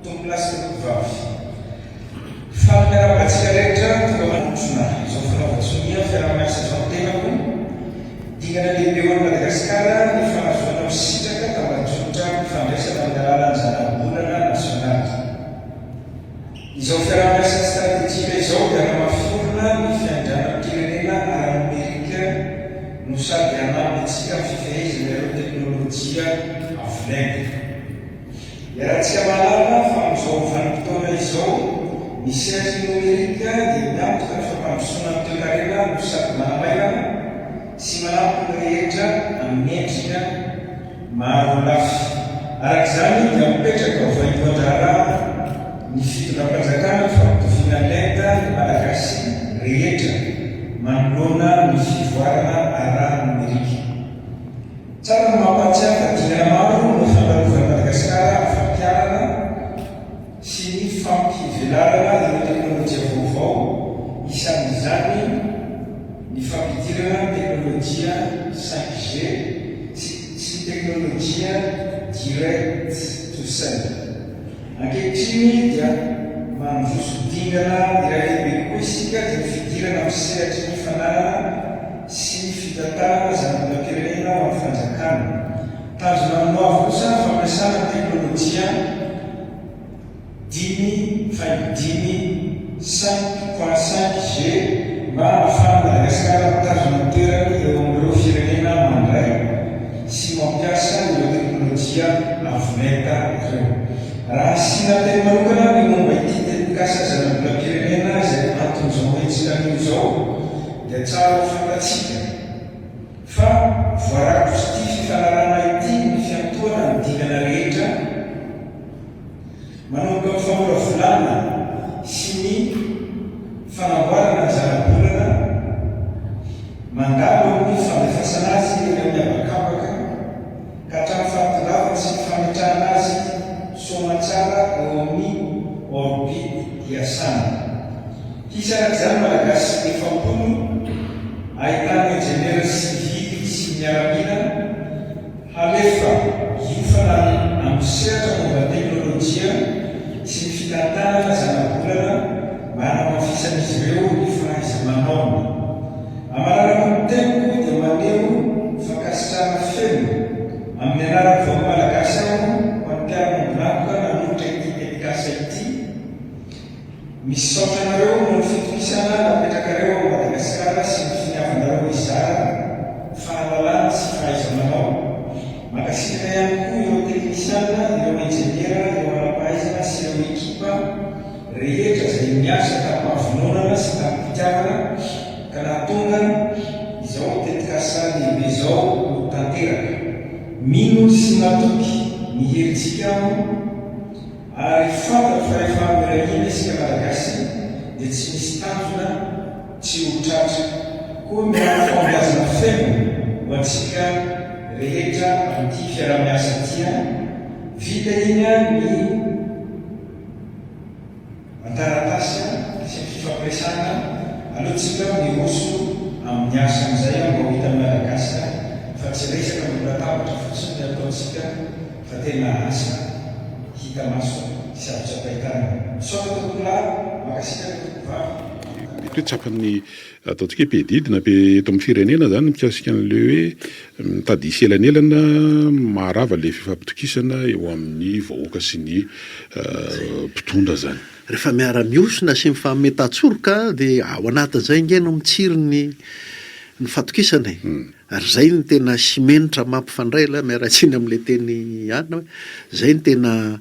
tompolasykvavy fampiaramatsika rehetra tonga manotrona izao fanaovatsonia fiaramiasa zao tenako dingana lehibe ho any Madagasikara ny fanazoana misitraka tambajotra fandraisana amin'ny alalan'ny zana-bolana nasionaly. Izao fiaramiasa stratégique izao dia hamaforona ny fiandrianam-pirenena ara-numerika no sady hanampy antsika amin'ny fifehezana ireo teknôlôjia avolengy. Iarahantsika mahalala fa amin'izao vanim-potoana izao misy azy numerika dia miantoka ny fampandrosoana amin'ny toe-karena no sady manamailana sy manampy ny rehetra amin'ny endrika maro lafy. Arak'izany dia mipetraka ho vaindoan-draharaha ny fitondram-panjakana ny fampitoviana lenta ny malagasy rehetra manoloana ny fivoarana ara-numerika. Tsara ny mampatsiaka dingana maro no fandalovana Madagasikara fampiarana sy ny fampivelarana ireo teknôlôjia vaovao isan'izany ny fampidirana teknôlôjia 5G sy teknôlôjia direct to cell. Ankehitriny dia mandroso dingana iray lehibe koa isika dia fidirana amin'ny sehatry ny fanarana sy ny fitantarana zanam-pirenena ao amin'ny fanjakana. Tanjona manoavo kosa fampiasana teknôlôjia 5.5G mba ahafahana Madagasikara mitazona toerany eo amin'ireo firenena mandray sy mampiasa ireo teknôlôjia avolenta ireo. Raha asiana teny manokana ny momba ity tetikasa zanam-pirenena izay antony izao hoentsika an'io izao dia tsara ho fantatsika fa voarakitry ity fifanarana ity ny fiantohana ny dingana rehetra manomboka amin'ny famolavolana sy ny fanamboarana ny zana-bolana mandalo amin'ny fandefasana azy eny amin'ny abakabaka ka hatramin'ny fahatongavana sy ny fametrahana azy somatsara eo amin'ny orbite iasana. Hisarak'izany malagasy efapolo ahitana enjenera sivily sy miaramila halefa hiofana amin'ny sehatra momba teknôlôjia sy ny fitantanana zana-bolana mba hanamafisan'izy ireo ny fahaiza-manaony. Amalarako ny tempo dia maneho fankasitrahana feno amin'ny anarany vaovao malagasy aho ho an'ny mpiara-mambonanoka nanolotra ity tetikasa ity. Misy saotranareo no ny fitokisana napetrakareo ao Madagasikara sy ny finiavanareo izara fahalalana sy fahaiza-manao. Makasitraka ihany koa ireo teknisiana, ireo enjeniera, ireo manam-pahaizana sy ireo ekipa rehetra izay miasa tamin'ny sy tamin'ny-pitiavana ka nahatonga izao tetikasa lehibe izao ho tanteraka. Mino sy matoky ny herintsika ary fantatra fa rehefa mirahina isika malagasy dia tsy misy tanjona tsy ho tratra koa miaro fambiazana feno ho antsika rehetra amin'ity fiaramiasa tia vita iny ny antaratasy sy fifampiresana alohantsika mihoso amin'ny asa amin'izay mba ho hita Madagasikara fa tsy resaka mbola-tabatra fotsiny ataontsika fa tena asa hita maso sy azo-tsapahitana. Misaotra tompolahy makasika tompivavy. Mety hoe tsapan'ny ataontsika hoe pedidina eto amin'ny firenena zany mikasika an'le hoe mitady iselanelana maharava le fifampitokisana eo amin'ny vahoaka sy ny mpitondra zany. Rehefa miara-miosona sy mifametatsoroka dia ao anatin'izay ingeno mitsiry ny fatokisana ary zay ny tena simenitra mampifandray la miaratsiny amin'le teny anina hoe zay ny tena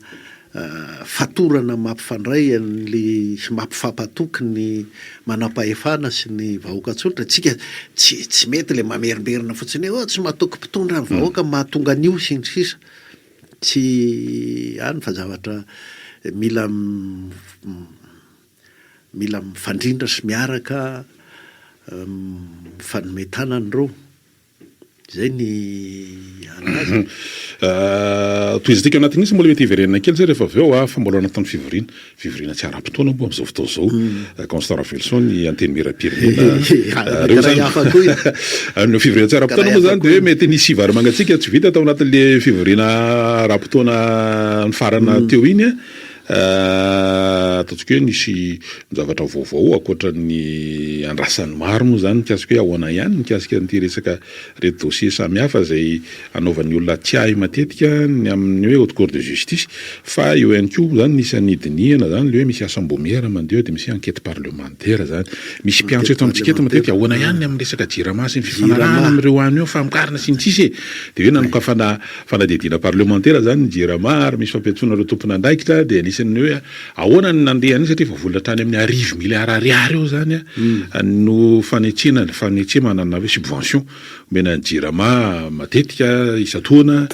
fatorana mampifandray an'le mampifampatoky ny manam-pahefana sy ny vahoaka tsolitra. Tsika tsy mety le mamerimberina fotsiny hoe tsy mahatoky mpitondra ny vahoaka mahatonga an'io sindry sisa tsy any fa zavatra mila mifandrindra sy miaraka fanometana an'ireo zay ny anazy. Toy izy tika anatin'isy mbola mety hiverenana kely zay rehefa avy eo fa mbola anatin'ny fivoriana tsy ara-potoana mbo amin'izao fotoana zao Constant Ravelson ny anteny miram-pirenena reo zany amin'ny fivoriana tsy ara-potoana moa zany dia mety nisy vary mangatsika tsy vita tao anatin'le fivoriana ara-potoana ny farana teo iny ataontsika hoe nisy zavatra vaovao akoatra ny andrasan'ny maro moa zany mikasika hoe ahoana ihany mikasika an'ity resaka reto dossier samihafa zay anaovan'ny olona tiahy matetika ny amin'ny hoe haute cour de justice fa eo ihany koa zany nisy anidinihana zany le hoe misy assemblée mandeha de misy enquête parlementaire zany misy mpiantso eto amintsika eto matetika ahoana ihany amin'ny resaka jirama sy ny fifanarahana amin'ireo any eo famokarana sy ny tsisy de hoe nanomka fanadidina parlementaire zany ny jirama ary misy fampiantsoana ireo tompon'andraikitra de anisan'ny hoe ahoana ny nandeha any satria fa vola trany amin'ny 10 milliards ariary eo zany no fanetsemana na hoe subvention mena ny jirama matetika isatoana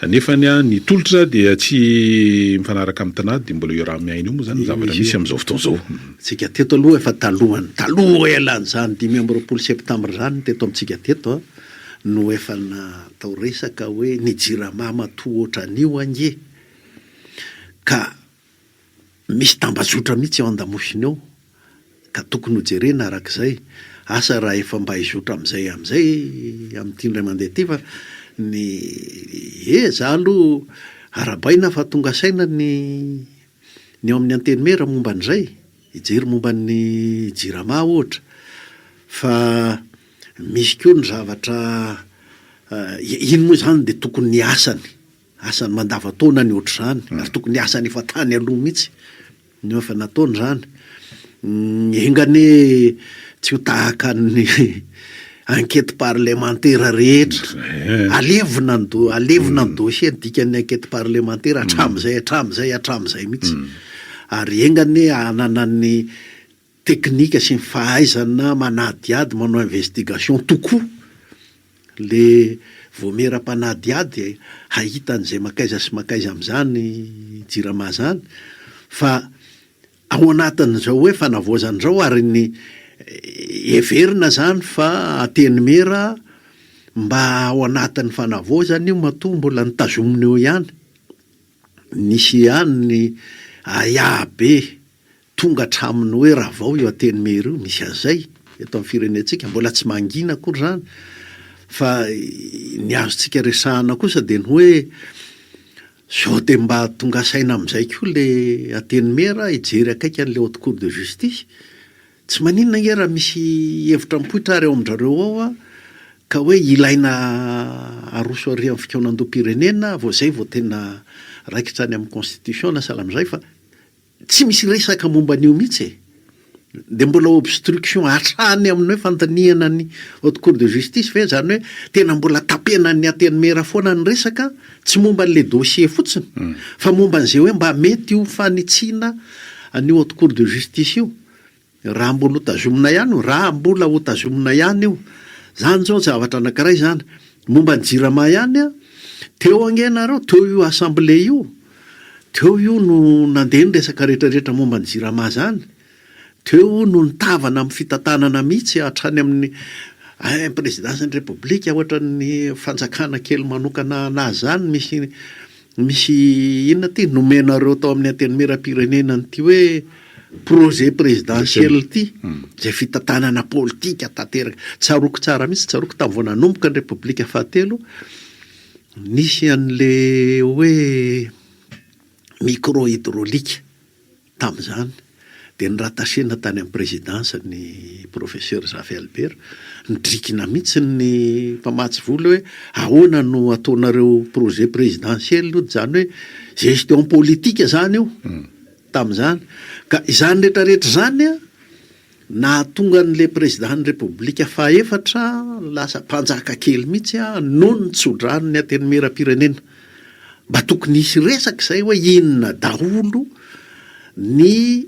nefany ny tolotra dia tsy mifanaraka amin'ny tanàdy de mbola io raha miaina io moa zany zavatra misy amin'izao fotoana zao. Tsika teto aloha efa taloha elany zany 5 septembre zany teto amintsika teto no efa natao resaka hoe ny jirama matoa ohatran'io ange ka misy tambazotra mihitsy ao an-damosiny eo ka tokony ho jerena arak'izay asa raha efa mba hizotra am'izay amin'ity ndray mandeha ty fa ny za aloha arabaina fa tonga saina ny ao amin'ny anteny mera momba an'izay hijery momba ny jirama ohatra fa misy koa ny zavatra iny moa zany de tokony ny asany mandavataona ny ohatr'izany ary tokony asany efa tany aloha mihitsy ny efa nataony zany engane tsy ho tahaka ny enquête parlementaire rehetra alevina ny dossier dikany enquête parlementaire hatramizay mihitsy ary engane ananan'ny teknika sy ny fahaizana manadiady manao investigation tokoa le voamera-panadiady hahita an'izay makaiza sy makaiza amin'izany jirama zany fa ao anatin'izao hoe fanavoazan'izao ary ny everina zany fa ateny mera mba ao anatin'ny fanavoazany io matoa mbola nitazominy eo ihany nisy ihany ny ayabe tonga atraminy hoe raha vao io ateny mera io misy azay eto amin'ny firenentsika mbola tsy mangina akory zany fa ny azontsika resahana kosa de ny hoe sao de mba tonga saina amin'izay koa le ateny mera hijery akaiky an'le haute cour de justice tsy maninona nge raha misy hevitra mipoitra ary ao amin'ndrareo ao ka hoe ilaina aroso ary amin'ny fikaonandoam-pirenena vao zay vao tena raikitra any amin'ny constitution na sahala amin'izay fa tsy misy resaka momba an'io mihitsy de mbola obstruction hatrany amin'ny hoe fantanihana ny haute cour de justice fa zany hoe tena mbola tapena ny ateny mera foana ny resaka tsy momba an'le dossier fotsiny fa momba an'izay hoe mba mety io fanitsiana an'io haute cour de justice io raha mbola ho tazomina ihany io zany zao zavatra anankiray zany momba ny jirama ihany teo angenareo teo io assemblée io teo io no nandeha ny resaka rehetrarehetra momba ny jirama zany teo no nitavana amin'ny fitantanana mihitsy hatrany amin'ny présidencen'ny république ohatra ny fanjakana kely manokana anazy zany misy inona ty nomenareo tao amin'ny antenimera-pirenena nyty hoe projet présidentiel ty zay fitantanana politika tanteraka tsaroko tsara mihitsy tsaroko tamin'ny vao nanomboka ny république fahatelo nisy an'le hoe micro hydraulique tamin'izany de ny ratasena tany amin'ny présidence ny professeur Zafy Albert nidrikina mihitsy ny mpamatsy vola hoe ahoana no ataonareo projet présidentiel io zany hoe gestion politique zany io tamin'izany ka izany rehetrarehetra zany nahatonga n'le président ny république fahaefatra lasa mpanjaka kely mihitsy noho ny tsodrano ny antenimera-pirenena mba tokony hisy resaka izay hoe inona daholo ny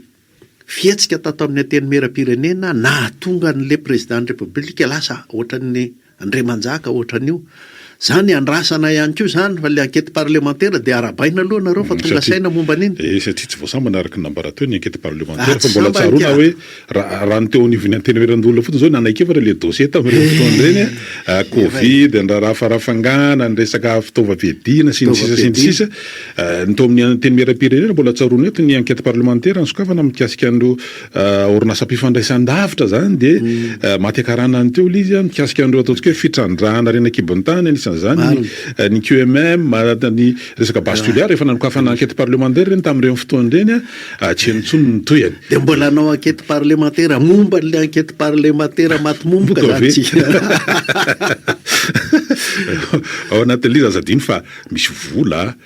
fietsika tato amin'ny antenimera-pirenena nahatonga n'le président ny république lasa ohatran'ny Andriamanjaka ohatran'io zany andrasana ihany koa zany fa le enquête parlementaire de arabaina aloha nareo fa tonga saina momba an'iny satria tsy voasambana araka nambara teo ny enquête parlementaire fa mbola tsaroana hoe raha ny teo anivony antenimera-ndolona fotsiny zao nanakefatra le dossier tamin'ireo fotoana ireny covid ny raharafangana ny resaka fitaovam-piadina sy ny sisa ny teo amin'ny antenimera-pirenena mbola tsaroana eto ny enquête parlementaire ansokafana mikasika an'ireo orinasa-mpifandraisan-davitra zany de maty akarana ny teo lizy mikasika an'ireo ataontsika hoe fitrandrahana renakibony tany anisan'izany ny QMM ny resaka base tuliare rehefa nanokafana enquête parlementaire reny tamin'ireny fotoana reny tsy intsony ny toyany de mbola nanao enquête parlementaire momba le enquête parlementaire maty momboka zany tsika ao anatin'ilay zazadiny fa misy vola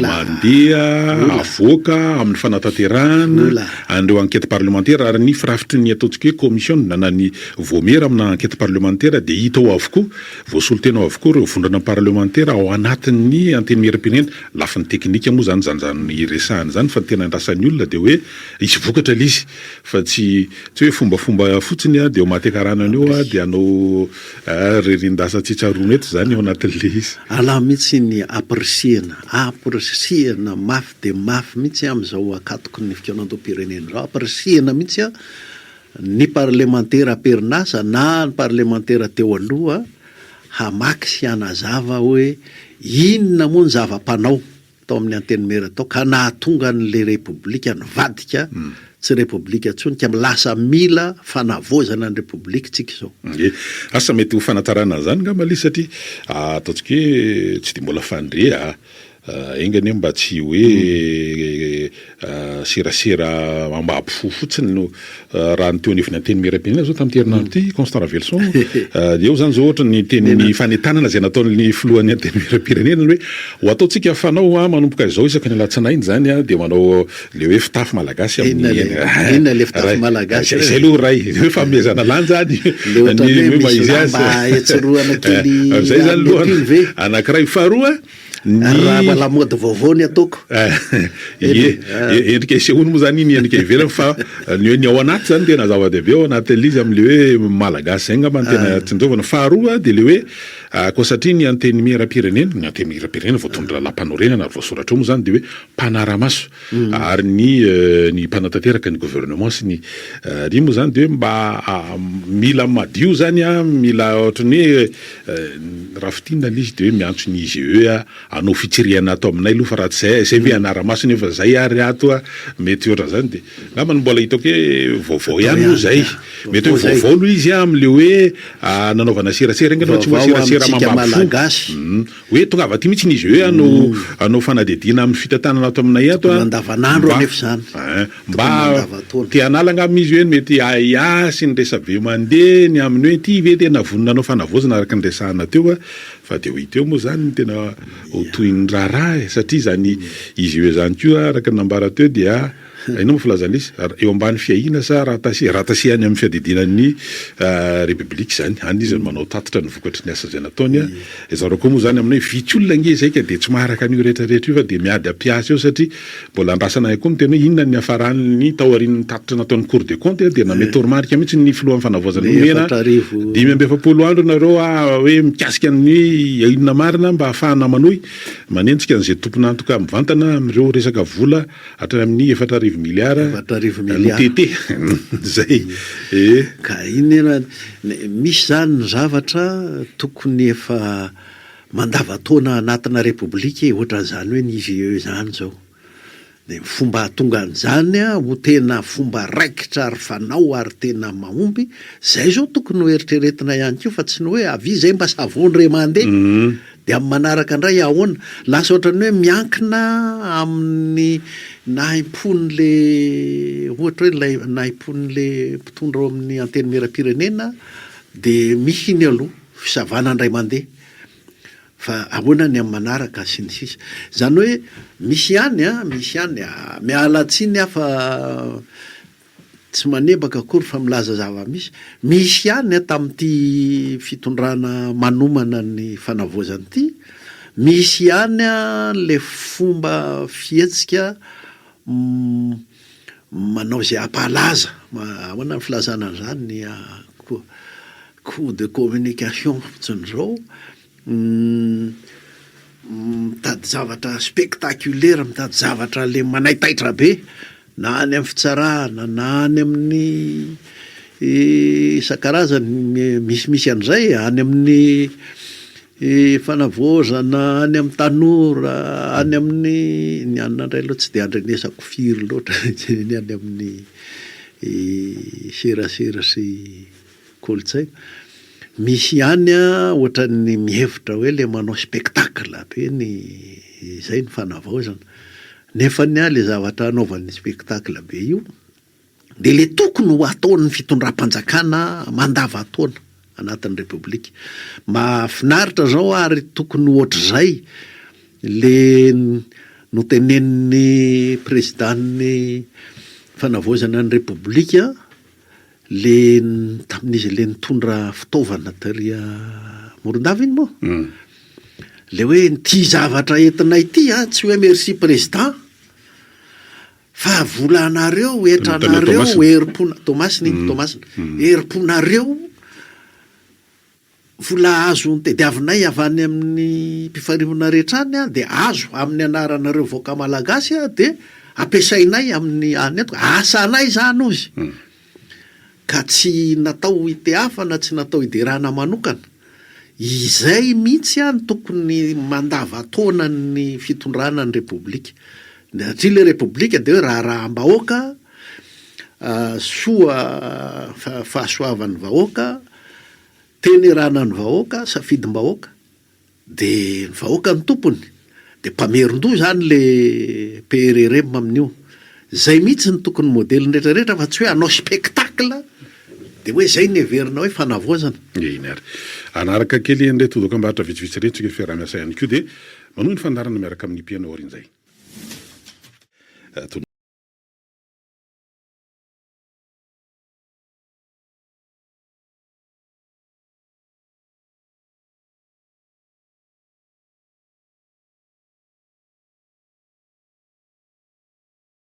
mandeha avoaka amin'ny fanatanterahana andreo enquête parlementaire ary ny firafitry ny ataontsika hoe commission nanany voamera amina enquête parlementaire de hita ao avokoa voasolotena ao avokoa reo vondrana parlementaire ao anatin'ny anteny miram-pirenena lafiny teknika moa zany resahany zany fa tena andrasan'ny olona de hoe isy vokatra lizy fa tsy hoe fombafomba fotsiny de ao matekarana eo de anao rerindasa tsitsarona eto zany ao anatin'le izy ala mihitsy ny apresiana mafy de mafy mihitsy am'izao akatoko ny fikaonantom-pirenena zao apresiana mihitsy ny parlementaire aperinasa na ny parlementaire teo aloha hamaky sy anazava hoe inona moa ny zava-panao tao amin'ny anteny mera tao ka nahatonga n'le repoblika nyvadika tsy repoblika ntsony ka lasa mila fanavozana ny repoblika tsika zao asa mety ho fanatarana zany ngamba satria ataontsika hoe tsy de mbola fandrea engany mba tsy hoe serasera ambapofo fotsiny no raha ny teo anivony anteny miram-pirenena zao tamin'ny herinandro ty Constant Ravelson eo zany zao ohatra ny teny fanentanana zay nataon'ny filohan'ny anteny miram-pirenena hoe ho ataotsika fanao manomboka izao isaky ny alatsinainy zany de manao le hoe fitafy malagasy inona le fitafy malagasy zay aloha ray hoe famezana lanja ny maizy azy zay zany lohany anankiray faharoa raha lamody vaovao ny ataoko endrika isehoany moa zany iny endrika ivelany fa ny hoe ny ao anaty zany tena zava-dehibe ao anatin'le izy am'le hoe malagasy zay ngamba ny tena tsinjovana faharoa de le hoe koa satria ny anteny miram-pirenena ny anteny miram-pirenena voatondra lampanoriana ary voasoratra eo moa zany de hoe mpanara-maso ary ny mpanatanteraka ny gouvernement sy ny ry moa zany de hoe mba mila madio zany mila ohatrany hoe raha fitina l'izy de hoe miantso ny IGE anao fitsiriana ato aminay aloha fa raha zay ve anara-maso nefa zay ary ato mety ohatra zany de ngamba mbola hitako hoe vaovao ihany moa zay mety hoe vaovao aloha izy am'le hoe nanaovana serasera engany tsy serasera malagasy hoe tonga avy aty mihitsy ny izy hoe anao fanadidina amin'ny fitantanana ato aminay ato mandavanandro anefa zany mba te analagna amin'izy hoe mety sy ny resabe mandeha ny amin'ny hoe ty ve tena vonona anao fanavozana araka ny resahana teo fa de ho hita eo moa zany tena toy ny raharaha satria zany izy hoe zany koa araka ny nambara teo dia ina moa filazana izy eo ambany fiahina sa rahatasihany amin'ny fiadidinan'ny repoblika zany any izy manao tatitra ny vokatry ny asa zay nataony zareo koa moa zany aminay vitsy olona nge zay ka de tsy maharaka an'io rehetrarehetra io fa de miady ampiasa eo satria mbola andrasana koa ny tena hoe inona ny afarany taorian'ny tatitra nataon'ny cour de compte de namety oromarika mihitsy ny filohan'ny fanavozana nomena 5 andro nareo hoe mikasika ny inona marina mba ahafahana manohy manentsika an'izay tompona antoka mivantana am'ireo resaka vola hatrany amin'ny 4 miliara tete zay ka iny misy zany ny zavatra tokony efa mandavataona anatina repoblika ohatra zany hoe ny IGE zany zao de fomba tonga an'izany ho tena fomba raikitra ary fanao ary tena mahomby zay zao tokony ho eritreretina ihany keo fa tsy ny hoe avy zay mba savony re mandeha de amin'ny manaraka indray ahoana lasa ohatrany hoe miankina amin'ny naimpon'le ohatra hoe naimpon'le mpitondra ao amin'ny anteny miram-pirenena de mihiny aloha fisavana indray mandeha fa ahoana ny amin'ny manaraka sy ny sisa zany hoe misy ihany miala tsiny fa tsy manebaka akory fa milaza zava-misy ihany tamin'ity fitondrana manomana ny fanavozany ity misy ihany le fomba fihetsika manao zay apalaza ahoana ny filazana an'izany ny coup de communication fotsiny zao mitady zavatra spectaculaire mitady zavatra le manaitaitra be na any amin'ny fitsarana na any amin'ny isan-karazany misimisy an'izay any amin'ny fanavozana any amin'ny tanora any amin'ny ny anina indray loha tsy de andrenesako firy loatra ny any amin'ny serasera sy kolotsaina misy ihany ohatra ny mihevitra hoe le manao spectacle be ny izay ny fanavaozana nefa ny le zavatra anaovan'ny spectacle be io de le tokony ho ataon'ny fitondram-panjakana mandavataona anatin'ny repoblika. Mahafinaritra zao ary tokony ohatr'izay le notenen'ny présiden'ny fanavaozana ny repoblika le tamin'izy le nitondra fitaovana taria Morondava iny moa le hoe ty zavatra entinay ty tsy hoe merci président fa vola anareo etranareo herim-pona Tomasina herim-ponareo vola azo tediavinay avy any amin'ny mpifarivana rehetra any de azo amin'ny anaranareo vaoaka malagasy de ampiasainay amin'ny any eto asanay zany ozy ka tsy natao iteafana tsy natao iderana manokana izay mihitsy any tokony mandavataona ny fitondrana ny repoblika satria le repoblika de hoe raharaham-bahoaka soa fahasoavan'ny vahoaka tenerana ny vahoaka safidim-bahoaka de ny vahoaka ny tompony de mpameron-doha zany le PRRM amin'io zay mihitsy ny tokony modeliny rehetrarehetra fa tsy hoe anao spectacle de hoe zay ny everina hoe fanavaozana. Iny ary anaraka kely an'ilay todokam-barotra vitsivitsy ireny tsika fiaraha-miasa ihany koa de manohy ny fandarana miaraka amin'ny piano orin'izay.